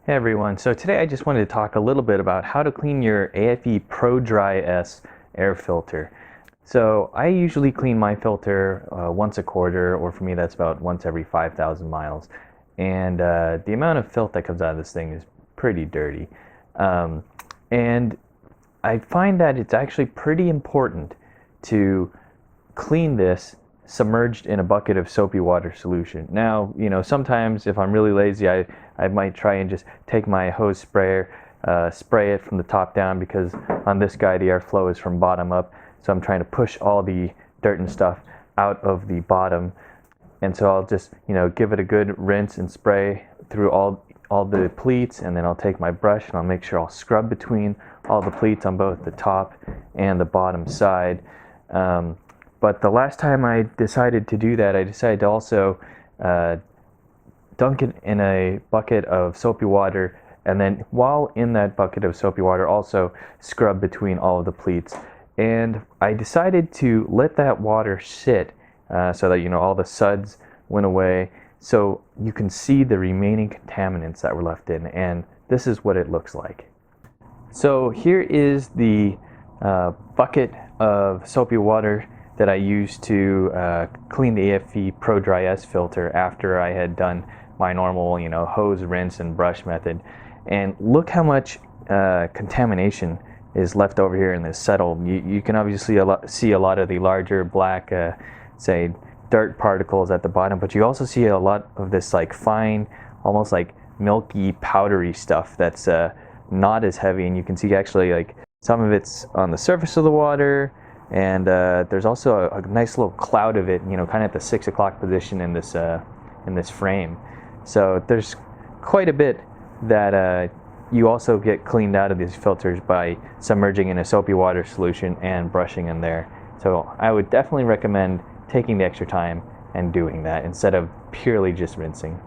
Hey everyone, so today I just wanted to talk a little bit about how to clean your AFE Pro Dry S air filter. So I usually clean my filter once a quarter, or for me that's about once every 5,000 miles. And the amount of filth that comes out of this thing is pretty dirty. And I find that it's actually pretty important to clean this submerged in a bucket of soapy water solution. Now, sometimes if I'm really lazy, I might try and just take my hose sprayer, spray it from the top down, because on this guy the airflow is from bottom up. So I'm trying to push all the dirt and stuff out of the bottom. And so I'll just, give it a good rinse and spray through all the pleats, and then I'll take my brush and I'll make sure I'll scrub between all the pleats on both the top and the bottom side. But the last time I decided to do that, I decided to also dunk it in a bucket of soapy water, and then while in that bucket of soapy water also scrub between all of the pleats. And I decided to let that water sit so that all the suds went away, so you can see the remaining contaminants that were left in, and this is what it looks like. So here is the bucket of soapy water that I used to clean the AFE Pro Dry S filter after I had done my normal, hose, rinse, and brush method. And look how much contamination is left over here in this settle. You can obviously see a lot of the larger black, say, dirt particles at the bottom, but you also see a lot of this like fine, almost like milky, powdery stuff that's not as heavy. And you can see actually like some of it's on the surface of the water, and there's also a nice little cloud of it, kind of at the 6 o'clock position in this frame. So there's quite a bit that you also get cleaned out of these filters by submerging in a soapy water solution and brushing in there. So I would definitely recommend taking the extra time and doing that instead of purely just rinsing.